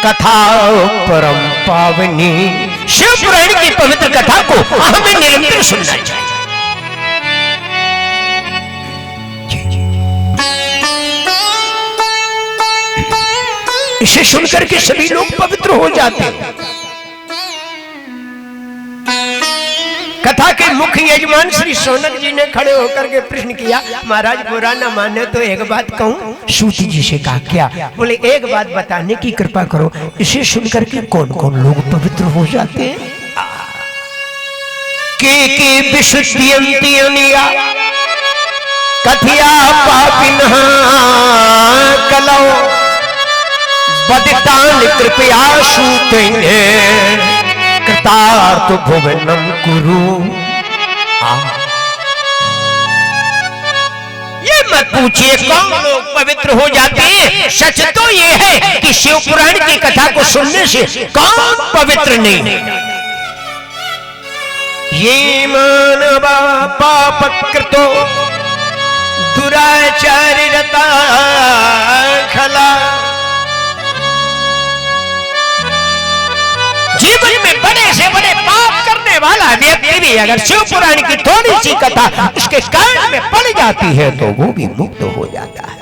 कथा परम पावनी, शिव पुराण की पवित्र कथा को हमें निरंतर सुनना चाहिए। इसे सुनकर के सभी लोग पवित्र हो जाते हैं। कथा के मुख्य यजमान श्री शौनक जी ने खड़े होकर के प्रश्न किया, महाराज बुरा न माने तो एक बात कहूं। सूत जी से कहा क्या? बोले एक बात बताने की कृपा करो, इसे सुनकर के कौन कौन लोग पवित्र हो जाते हैं? के विशुद्धियंती अनिया कथिया पापिनः कलौ बदितान कृपया सूतेंगे कृतार्थ भुवनम कुरु। ये मत पूछिए कौन लोग पवित्र हो जाते हैं, सच तो ये है कि शिव पुराण की कथा को सुनने से कौन पवित्र नहीं। ये मानवा पाप कृतो दुराचारी रता खला, जीवन में बड़े से बड़े पाप करने वाला व्यक्ति भी अगर शिव पुराण की थोड़ी सी कथा उसके कान में पड़ जाती है तो वो भी मुक्त हो जाता है,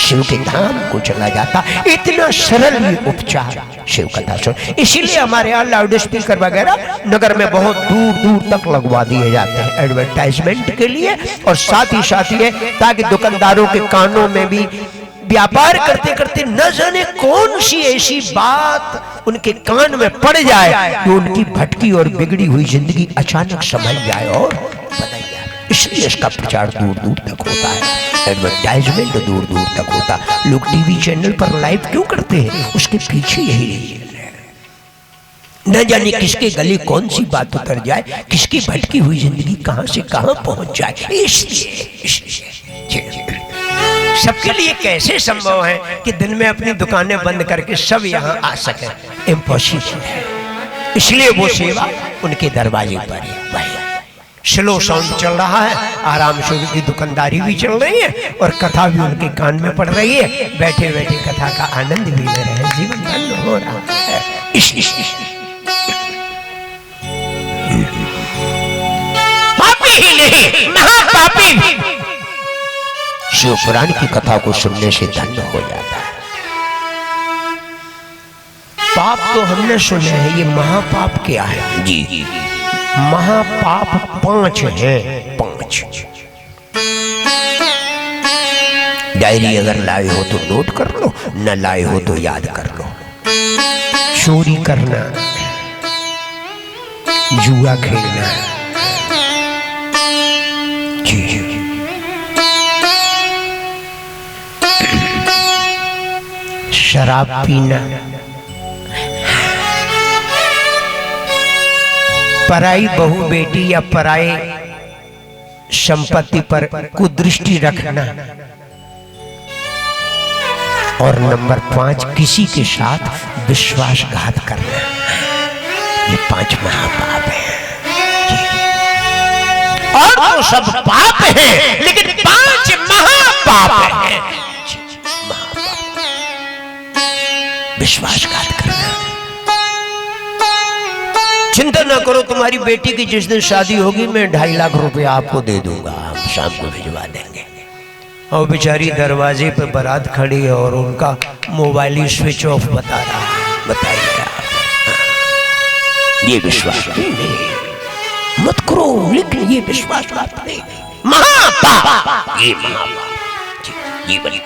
शिव के धाम को चला जाता। इतना सरल ही उपचार शिव कथा सुन। इसीलिए हमारे यहाँ लाउड स्पीकर वगैरह नगर में बहुत दूर दूर तक लगवा दिए जाते हैं एडवर्टाइजमेंट के लिए, और साथ ही ये ताकि दुकानदारों के कानों में भी व्यापार करते करते न जाने कौन सी ऐसी बात उनके कान में पड़ जाए तो उनकी भटकी और बिगड़ी हुई जिंदगी अचानक संभल जाए और बदल जाए। इसलिए इसका प्रचार दूर दूर तक होता है, एडवर्टाइजमेंट दूर दूर तक होता। लोग टीवी चैनल पर लाइव क्यों करते हैं? उसके पीछे यही रीजन है। न जाने किसके गले कौन सी बात उतर जाए, किसकी भटकी हुई जिंदगी कहां से कहां पहुंच जाए। इसलिए सबके लिए कैसे संभव है कि दिन में अपनी दुकानें बंद करके सब यहाँ आ सके? इम्पॉसिबल है। इसलिए वो सेवा उनके दरवाजे पर है। स्लो साउंड चल रहा है, आराम से उनकी दुकानदारी भी चल रही है और कथा भी उनके कान में पड़ रही है। बैठे बैठे कथा का आनंद भी ले रहे हैं, जीवन धन्य हो रहा है। पापी ही नहीं, महापापी भी शिव पुराण की कथा को सुनने से धन्य हो जाता है। पाप तो हमने सुने हैं, ये महापाप क्या है? जी महापाप 5 हैं, 5। डायरी अगर लाए हो तो नोट कर लो, न लाए हो तो याद कर लो। चोरी करना, जुआ खेलना, जी शराब पीना, पराई बहू बेटी या पराई संपत्ति पर कुदृष्टि रखना, और नंबर 5 किसी के साथ विश्वासघात करना। ये 5 महापाप है। और तो सब पाप है, लेकिन 5 महापाप है। विश्वासघात करना। चिंता न करो, तुम्हारी बेटी की जिस दिन शादी होगी मैं 2.5 लाख रुपया आपको दे दूंगा, हम शाम को भिजवा देंगे। और बेचारी दरवाजे पे बारात खड़ी है और उनका मोबाइल ही स्विच ऑफ बता रहा है। बताइए आप, ये विश्वास नहीं, मत करो, लेकिन ये विश्वासघात नहीं, महापाप, ये महापाप। ये बड़ी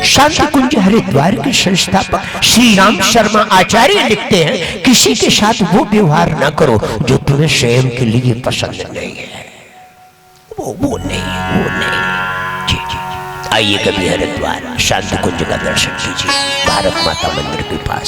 शांति कुंज हरिद्वार के संस्थापक श्री राम शर्मा आचार्य लिखते हैं, किसी के साथ वो व्यवहार ना करो जो तुम्हें स्वयं के लिए पसंद नहीं है। वो नहीं। जी। आइए कभी हरिद्वार शांति कुंज का दर्शन कीजिए, भारत माता मंदिर के पास।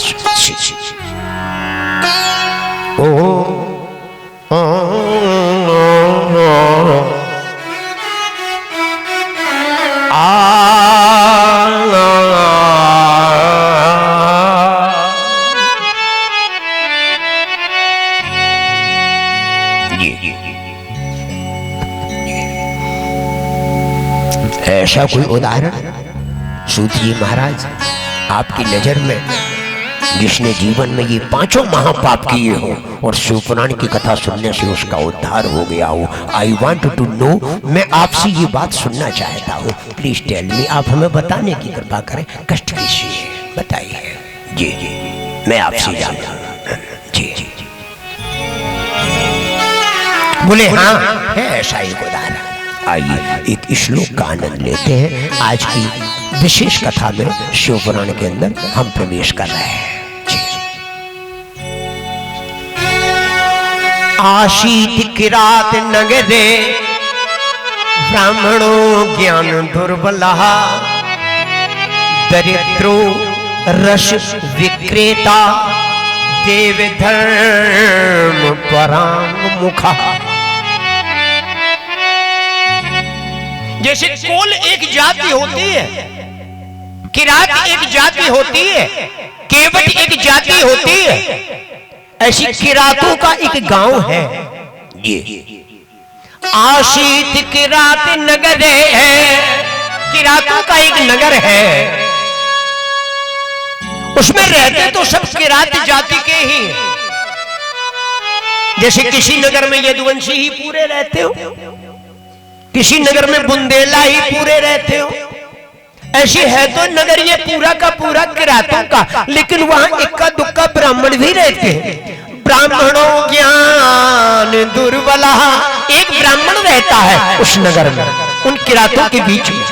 ऐसा कोई उदाहरण सूत जी महाराज, आपकी नजर में जिसने जीवन में ये 5 महापाप किए हो और शिवपुराण की कथा सुनने से उसका उद्धार हो गया हो, आई वॉन्ट टू नो, मैं आपसे ये बात सुनना चाहता हूँ। प्लीज टेल मी, आप हमें बताने की कृपा करें, कष्ट किसी बताइए। जी जी, मैं आपसे जानता हूँ। जी जी, बोले हाँ है ऐसा ही उदाहरण। आइए एक श्लोक का आनंद लेते हैं। आज की विशेष कथा में शिवपुराण के अंदर हम प्रवेश कर रहे हैं। आशीत किरात नगरे ब्राह्मणों ज्ञान दुर्बला, दरिद्रो रस विक्रेता, देव धर्म परांग मुखा। जैसे कोल एक जाति होती है, किरात एक जाति होती है, केवट एक जाति होती है, ऐसी किरातों का एक गांव है। ये आशीत किरात नगरे है, किरातों का एक नगर है, उसमें रहते तो सब किरात जाति के ही। जैसे किसी नगर में यदुवंशी ही पूरे रहते हो, किसी नगर में बुंदेला ही पूरे रहते हो, ऐसी है तो नगर ये पूरा का पूरा किरातों का, लेकिन वहां इक्का दुक्का ब्राह्मण भी रहते हैं। ब्राह्मणों ज्ञान दुर्बला, एक ब्राह्मण रहता है उस नगर में, उन किरातों के बीच में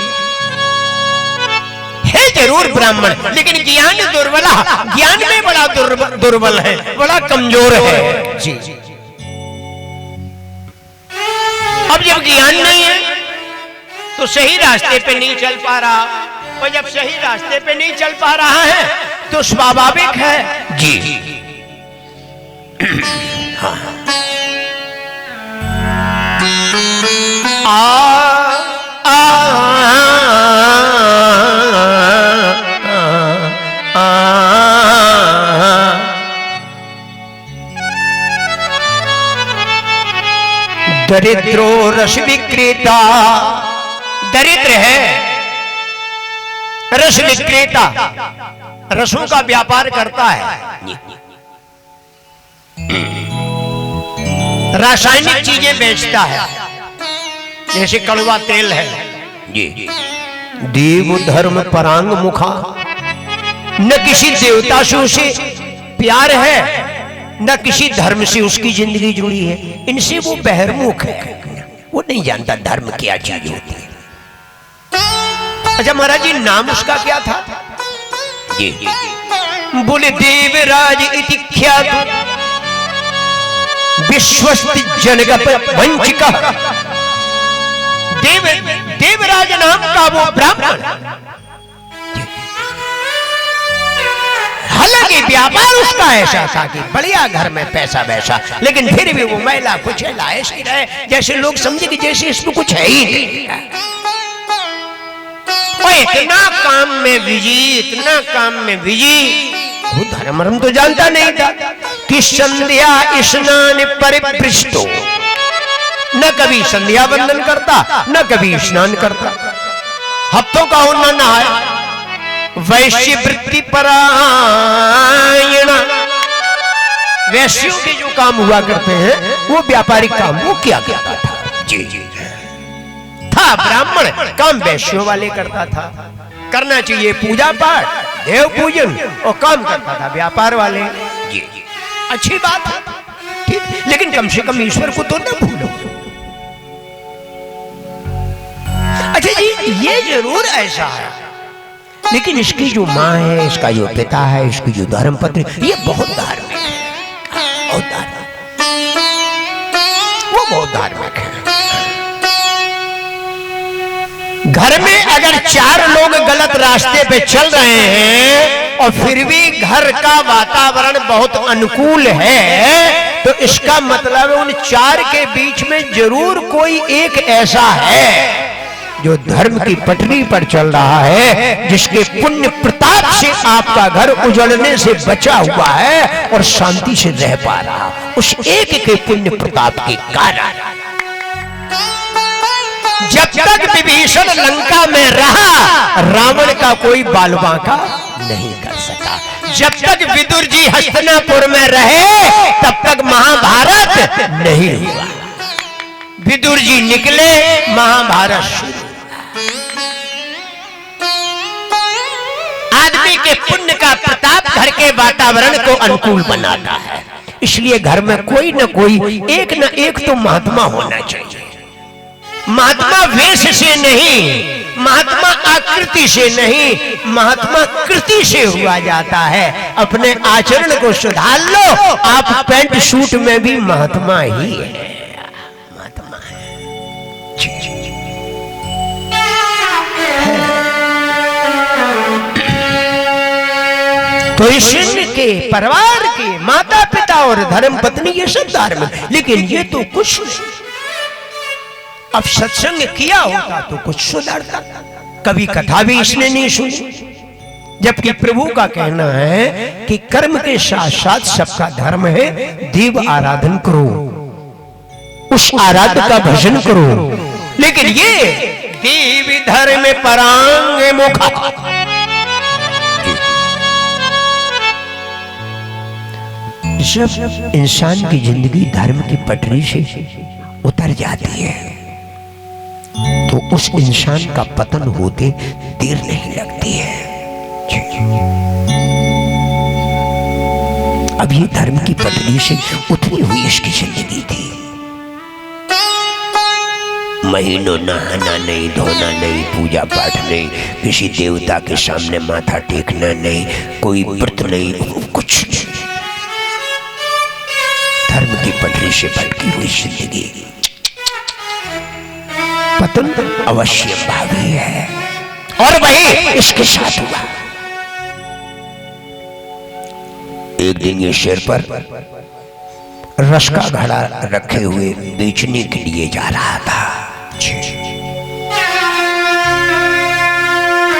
है जरूर ब्राह्मण, लेकिन ज्ञान दुर्बला, ज्ञान में बड़ा दुर्बल है, बड़ा कमजोर है। जी, अब जब ज्ञान नहीं है तो सही रास्ते पे नहीं चल पा रहा, और जब सही रास्ते पे नहीं चल पा रहा है तो स्वाभाविक है। जी हाँ, दरिद्रो रस विक्रेता, दरिद्र है, रस विक्रेता, रसों का व्यापार करता है, रासायनिक चीजें बेचता है, जैसे कड़वा तेल है। जी, देव धर्म परांग मुखा, न किसी देवता से उसे प्यार है, न किसी धर्म से उसकी जिंदगी जुड़ी है, इनसे वो बहिर्मुख है, वो नहीं जानता धर्म क्या चीज होती है। अच्छा महाराज जी, नाम उसका क्या था? जी, बोले देवराज इति ख्यात, विश्वस्ति जनक वंचिका। देवराज नाम का वो ब्राह्मण, हालांकि व्यापार उसका ऐसा था कि बढ़िया घर में पैसा वैसा, लेकिन फिर भी वो मैला कुचैला ऐसे रहे जैसे लोग समझे कि जैसे इसमें कुछ है ही नहीं। और इतना काम में बिजी, इतना काम में बिजी, वो धर्म तो जानता नहीं था कि संध्या स्नान परिपृष्टो, न कभी संध्या वंदन करता, न कभी स्नान करता, हफ्तों का होना नहाया, वैश्य वृत्ति परायण, वैश्यों के जो काम हुआ करते हैं वो व्यापारिक काम वो क्या करता था। जी जी, था ब्राह्मण, काम वैश्यों वाले करता था, करना चाहिए पूजा पाठ, देव पूजन, और काम करता था व्यापार वाले। जी, अच्छी बात है, ठीक, लेकिन कम से कम ईश्वर को तो न भूलो। अच्छा जी, ये जरूर ऐसा है, लेकिन इसकी जो माँ है, इसका जो पिता है, इसकी जो धर्मपत्नी, ये बहुत धार्मिक है, बहुत धार्मिक, वो बहुत धार्मिक है। घर में अगर 4 लोग गलत रास्ते पे चल रहे हैं और फिर भी घर का वातावरण बहुत अनुकूल है, तो इसका मतलब उन 4 के बीच में जरूर कोई एक ऐसा है जो धर्म की पटरी पर चल रहा है, जिसके पुण्य प्रताप से आपका घर उजड़ने से बचा हुआ है और शांति से रह पा रहा, उस एक के पुण्य प्रताप के कारण। जब तक भी विभीषण लंका में रहा, रावण का कोई बाल बांका नहीं कर सका। जब तक विदुर जी हस्तिनापुर में रहे तब तक महाभारत नहीं हुआ। विदुर जी निकले, महाभारत शुरू। आदमी के पुण्य का प्रताप घर के वातावरण को अनुकूल बनाता है, इसलिए घर में कोई न कोई एक न एक तो महात्मा होना चाहिए। महात्मा वेश से नहीं, महात्मा आकृति से नहीं, महात्मा कृति से हुआ जाता है। अपने आचरण को सुधार लो, आप पैंट सूट में भी महात्मा ही है, महात्मा है। तो इस के परिवार के माता पिता और धर्म पत्नी ये सब धार्मिक, लेकिन ये तो कुछ नहीं। अब सत्संग किया होता तो कुछ सुधरता। कभी कथा भी इसने नहीं सुनी, जबकि प्रभु का कहना है कि कर्म के साथ साथ सबका धर्म है, देव आराधन करो, उस आराध्य का भजन करो। लेकिन ये देव धर्म परांग मुखा, जब इंसान की जिंदगी धर्म की पटरी से उतर जाती है तो उस इंसान का पतन होते देर नहीं लगती है। अब ये धर्म की पटरी से उतरी हुई इसकी जिंदगी थी। महीनों नहाना नहीं, धोना नहीं, पूजा पाठ नहीं, किसी देवता के सामने माथा टेकना नहीं, कोई व्रत नहीं, कुछ नहीं। धर्म की पटरी से भटकी हुई जिंदगी, पतन अवश्य भावी है। और वही इसके साथ हुआ। एक दिन ये शेर पर रस का घड़ा रखे हुए बेचने के लिए जा रहा था।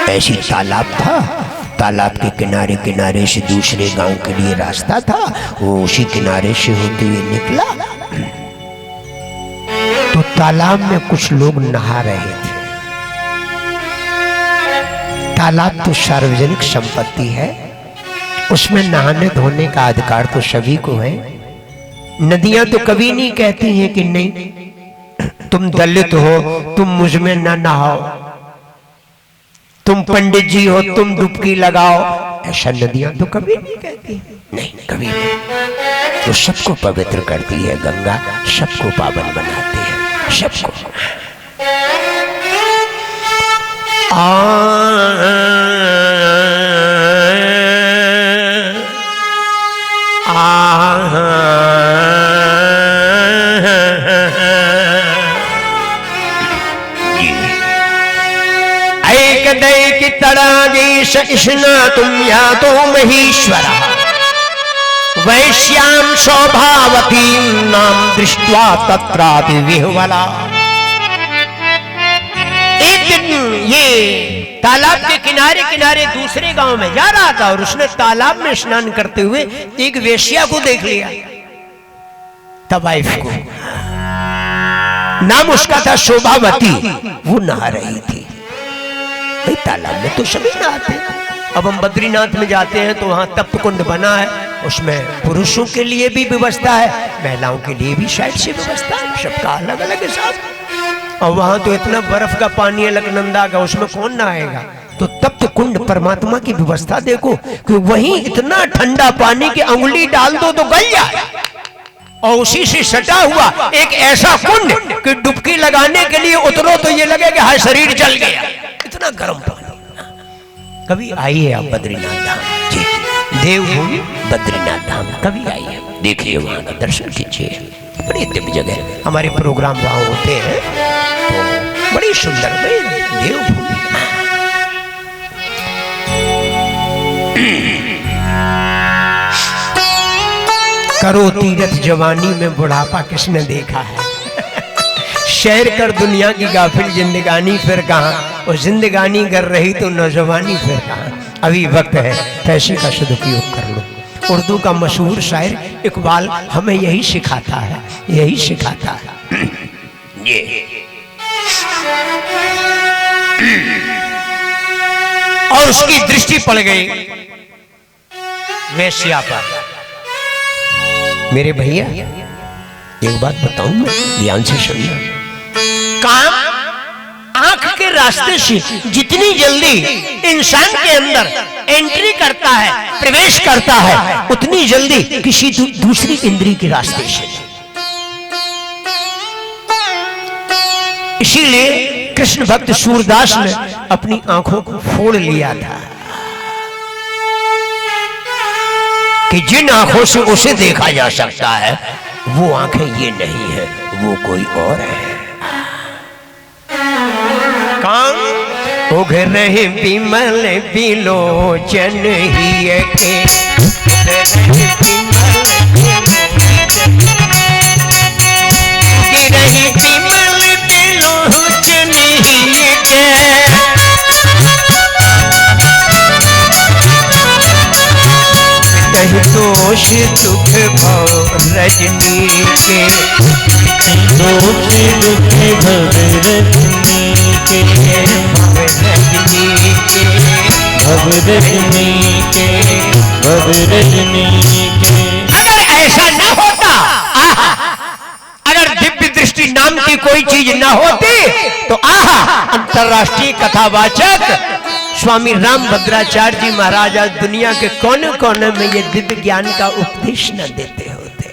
ऐसी तालाब था, तालाब के किनारे किनारे से दूसरे गांव के लिए रास्ता था, वो उसी किनारे से होते हुए निकला तो तालाब में कुछ लोग नहा रहे थे। तालाब तो सार्वजनिक संपत्ति है, उसमें नहाने धोने का अधिकार तो सभी को है। नदियां तो कभी नहीं कहती हैं कि नहीं तुम दलित हो, तुम मुझ में न नहाओ, तुम पंडित जी हो, तुम डुबकी लगाओ। ऐसा नदियां तो कभी नहीं कहती, नहीं कभी नहीं। तो सबको पवित्र करती है गंगा, सबको पावन बनाती है, सबको। ऐकदैकि तडागेश स्नातुं यातो महेश्वरः वैश्यां शोभावतीं नाम दृष्ट्वा तत्रापि विह्वला। एक दिन ये तालाब के किनारे किनारे दूसरे गांव में जा रहा था और उसने तालाब में स्नान करते हुए एक वेश्या को देख लिया, तवाइफ को। नाम उसका था शोभावती। वो नहा रही थी। भाई तालाब में तो सभी नहाते हैं। अब हम बद्रीनाथ में जाते हैं तो वहां तप्त कुंड बना है, उसमें पुरुषों के लिए भी व्यवस्था है, महिलाओं के लिए भी साइड से व्यवस्था है, सबका अलग अलग हिसाब। और वहां तो इतना बर्फ का पानी है अलकनंदा का, उसमें कौन नहाएगा। तो तप्त कुंड परमात्मा की व्यवस्था देखो कि वहीं इतना ठंडा पानी की अंगुली डाल दो तो गल जाए, और उसी से सटा हुआ एक ऐसा कुंड कि डुबकी लगाने के लिए उतरो तो ये लगे कि हाय शरीर जल गया, इतना गर्म पानी। कभी आइए आप बद्रीनाथ धाम, जी देवभूमि बद्रीनाथ धाम कभी आइए, देखिए वहां का दर्शन कीजिए। बड़ी दिव्य जगह, हमारे प्रोग्राम वहां होते हैं तो बड़ी सुंदर देवभूमि। करो तीरथ जवानी में बुढ़ापा किसने देखा है। शेर कर दुनिया की गाफिल जिंदगानी फिर कहां, और जिंदगानी कर रही तो नौजवानी फिर कहां। अभी वक्त है, पैसे का सदुपयोग कर लो। उर्दू का मशहूर शायर इकबाल हमें यही सिखाता है, यही सिखाता है। ये और उसकी दृष्टि पड़ गई वेश्या पर। मेरे भैया एक बात बताऊं मैं, ध्यान से सुनना। काम आंख के रास्ते से जितनी जल्दी इंसान के अंदर एंट्री करता है, प्रवेश करता है, उतनी जल्दी किसी दूसरी इंद्री के रास्ते से। इसीलिए कृष्ण भक्त सूरदास ने अपनी आंखों को फोड़ लिया था कि जिन आंखों से उसे देखा जा सकता है वो आंखें ये नहीं है, वो कोई और है। कौन? उघरहि विमल विलोचन हिय के, उघरहि विमल विलोचन हिय के, दोष दुख भव रजनी के, दोष दुख भव रजनी के, भव रजनी के, भव रजनी के, भव रजनी के। अगर ऐसा न होता, अगर दिव्य दृष्टि नाम की कोई चीज न होती तो अंतरराष्ट्रीय कथावाचक स्वामी रामभद्राचार्य जी महाराज आज दुनिया के कोने कोने में ये दिव्य ज्ञान का उपदेश न देते होते।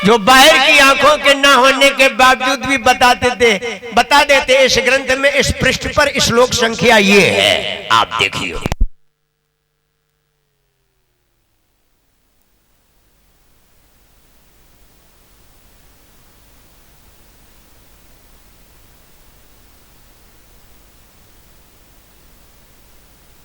जो बाहर की आंखों के न होने के बावजूद भी बता देते इस ग्रंथ में इस पृष्ठ पर श्लोक संख्या ये है, आप देखिए।